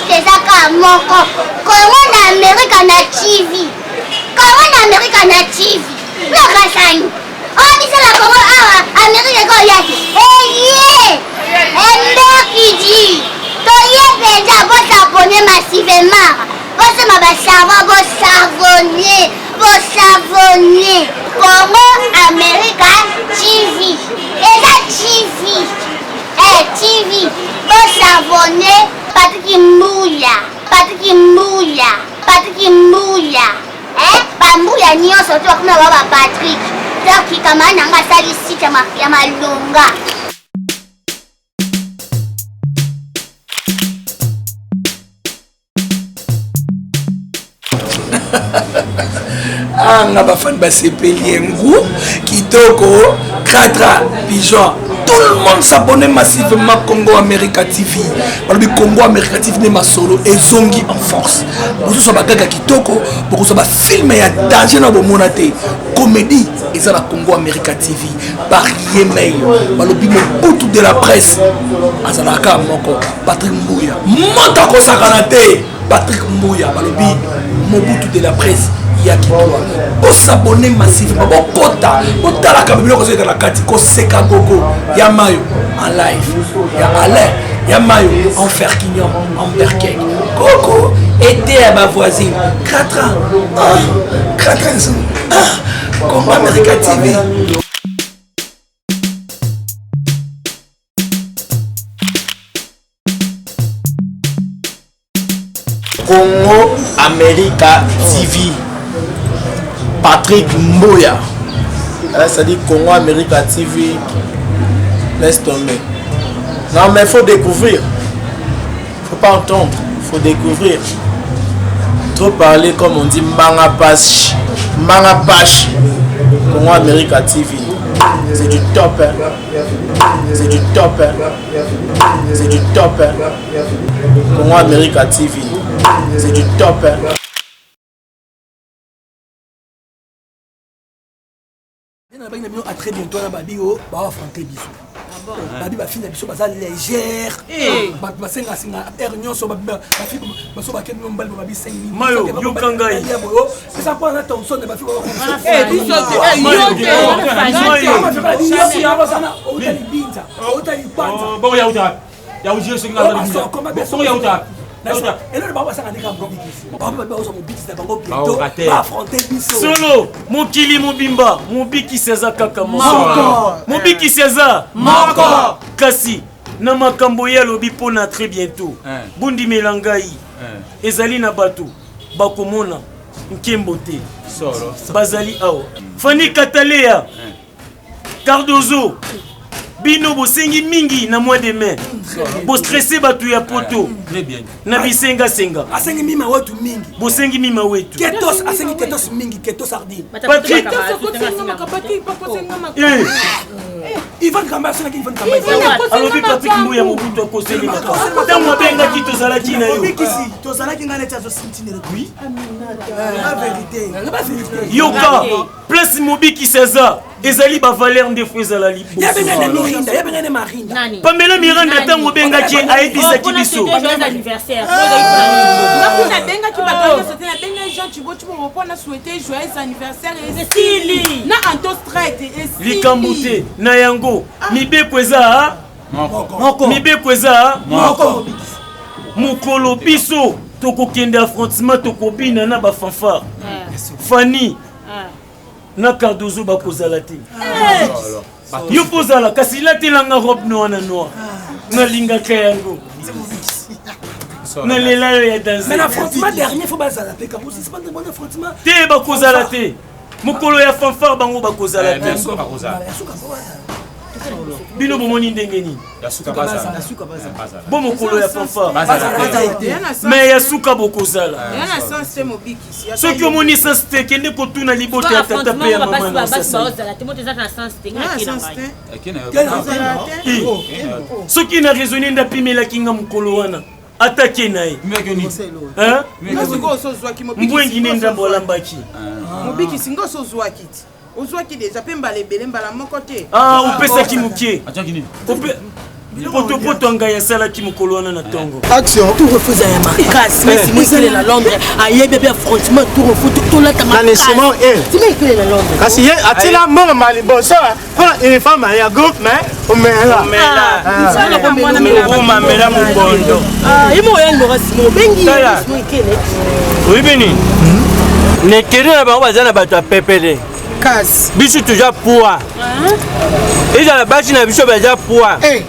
ezaka moko. Congo na Amerika na TV. Congo na Amerika na TV. Lokasani. Oh, bisala Congo awa Amerika ko yaki. Eye. Emberki di. Toye benja bo s'abonner massivement. Bo se mabasava bo savonner. Congo America TV. Eza TV. TV. Bo s'abonner. Patrick Mouya. Bambuya nyonso to kuna baba Patrick. Donc kama nanga sali site ya malonga. Anga bafan basepeli ngou kitoko Kratra Pigeon. Tout le monde s'abonne massivement Congo America TV. Balobi Congo America TV ne masolo et zongi en force. Vous so bagaga kitoko, beaucoup so ba film ya danger na bomona te. Comédie et ça la Congo America TV. Par email, balobi Mobutu de la presse. Azalaka moko Patrick Mouya. Monta ko sakanate Patrick Mouya balobi Mobutu de la presse. Pour s'abonner massivement, pour kota, pour tala kabilo ko seka la kati ko seka gogo, ya mayo en live, ya Alain, ya mayo en fer quignon, en berkek. Coco, aidez à ma voisine. 4 ans, 4 ans, Congo America TV. Congo America TV. Patrick Mouya. Ça dit Congo America TV. Laisse tomber. Non mais il faut découvrir. Faut pas entendre. Faut découvrir. Trop parler comme on dit Manga Pash. Congo America TV. C'est du top. C'est du top. C'est du top. Congo America TV. C'est du top. À très bientôt na babio ba affronter biso. Babi ba fina biso baza légère. Ba senga singa ernion so ba fi ba so ba ken no mbal ba bi 5000. Mayo yo kangai. C'est ça quoi na ton son de ba fi ba ko. Biso yo ya uta. Ya uji singa na biso. Ko ya uta. Solo mokili mobimba mobiki seza kaka mobiki seza kasi na makambo ya lobi pona très bientôt bundi melangai ezali na bato bakomona nkembo te bazali awa Fani Katalea Cardozo Bino bosengi mingi na mois de mai. Bo stressé batu ya poto. Très bien. Na bisenga senga. Asengi mima wetu mingi. Bosengi mima wetu. Ketos asengi ketos mingi ketos sardine. Patrick. Ivan Kamba sena Ivan Kamba. Alors bi Patrick Mouya Mobutu ko seli maka. Tango benga kito zalaki na yo. Bikisi to zalaki ngane tsazo sintine oui. La vérité. Yoka plus Mobiki César. Ezali ba valeur de fruits à la libre. Ya benga Mirinda, ya benga Marinda. Pamela Miranda tango benga ki aebisa ki biso. Anniversaire. Na benga ki ba c'était na benga Jean Thibault tu me repona souhaiter joyeux anniversaire et Sili. Na Anto Strike et Likambute na yango mibe kweza moko mibe kweza moko mukolo biso tokokende affrontement tokobina na ba fanfare Fanny na Cardozo bakozala te yo pozala kasi latelanga robe noire na noir na lingaka yango na lela yo ya danser mais l'affrontement dernier faut bazala te comme c'est pas de bon affrontement te bakozala te mukolo ya fanfare bango bakozala te bino bomoni ndenge nini bo mokolo ya fanfare mais ya suka bokozala soki omoni sens te kende kotuna libota ya tata pe ya mama na soki na raisonne ndapimelaki nga mokolo wana atake na ye mbwengi ne ndambo olambaki mobikisi ngo sozwaki ti ozwaki deja pe mbala ebele mbala moko te upesaki mokie poto ngai asalaki mokolo wana na ntongo action tout refuse ya makasi mais si moi na Londres ayebi bien franchement tout refuse tout la makasi si moi na Londres kasi ye atila mort mali boso pour une femme ya groupe mais omela omamela mobondo imo yango rasimo bengi oui beni nekeri na bango baza na bato ya pepele kasi biso toujours poids ezala basi na biso baza poids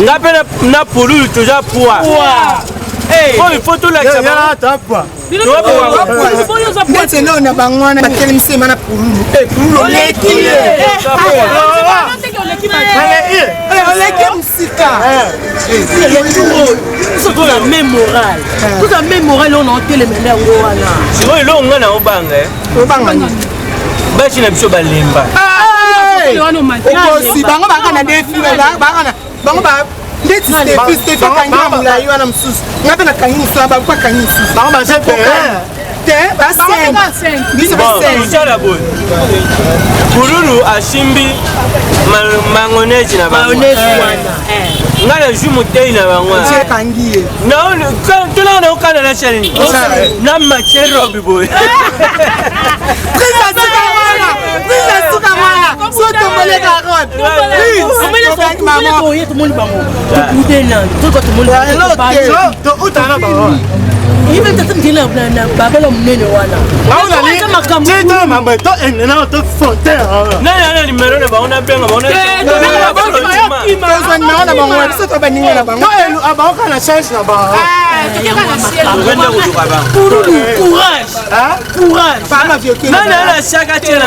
nga mpe na pululu toujours poids il faut tout la ndetelo na bango wana batelemisema na pululu oleki msika tout la même morale tout la même morale on otelemela yango wana sikoyo eloko nga na obanga basi na biso balemba okosi bango baka na defi bango ndeti stefi kangi na molai wana mosusu nga mpe nakangi mosusu bakangi mosusu bango basepe te biso basala boye pululu asimbi mangonesi na bango nga na jus motei na bango tolaka na okanda na chanini na matie robi boye nana nimero na bango nabenga nana na shaka tiena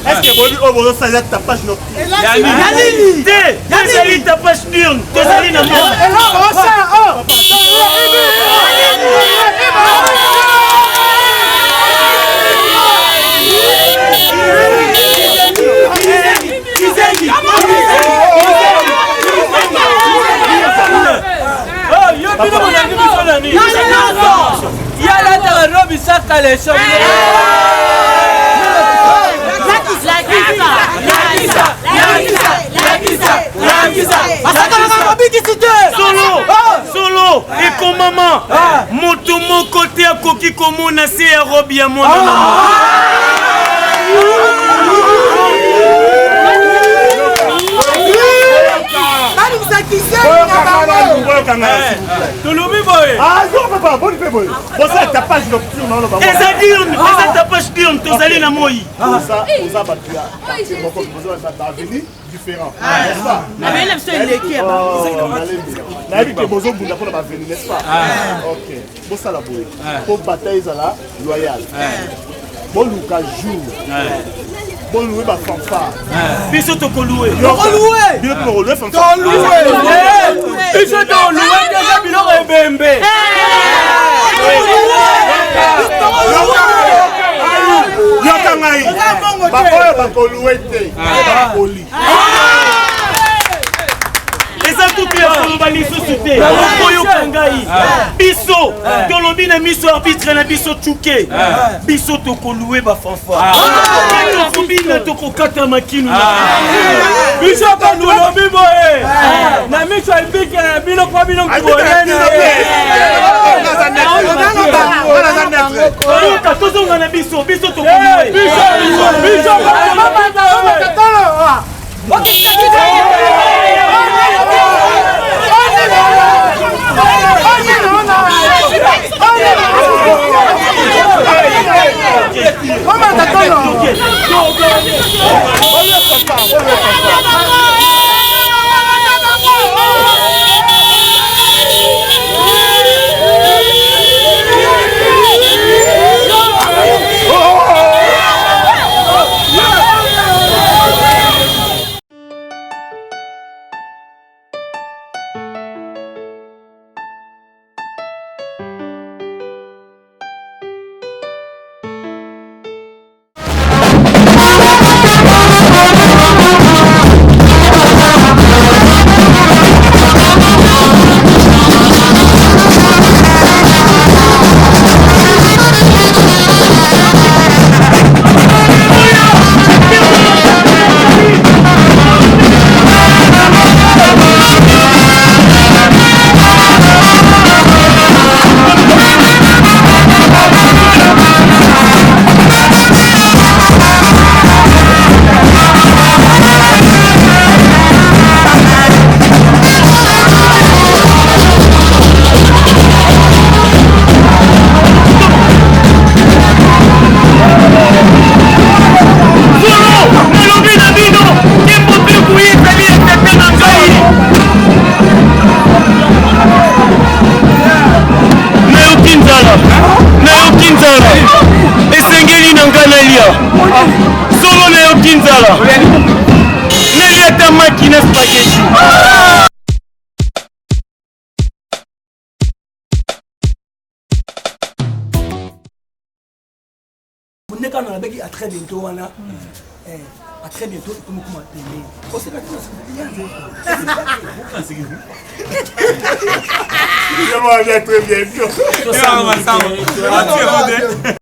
est-ce que vous avez fait ta page nocturne? ta page nocturne. Solo et comme maman moto mon côté à coquille comme on a c'est robe ya moi Bon louer ma fanfare. Biso to louer. Louer. Bien pour louer fanfare. Louer. Biso to louer déjà biloko ebembe. Yokangai. Bakoya bako louer te. Bakoli. koloba lisusu te okoyoka ngai biso tolobi na miso arbitre na biso tchuke biso tokolue bafanfare tokobina tokokata makinu biso banolobi boye na miso ebike bino kwa bino kiboyeni oyoka tozonga na biso tokolue biso esengeli na nga nalia solo nayoki nzala naliata maki na spageti ndeka na beki à très bientôt wana à très bientôt comme comment télé on sait pas tout très bientôt.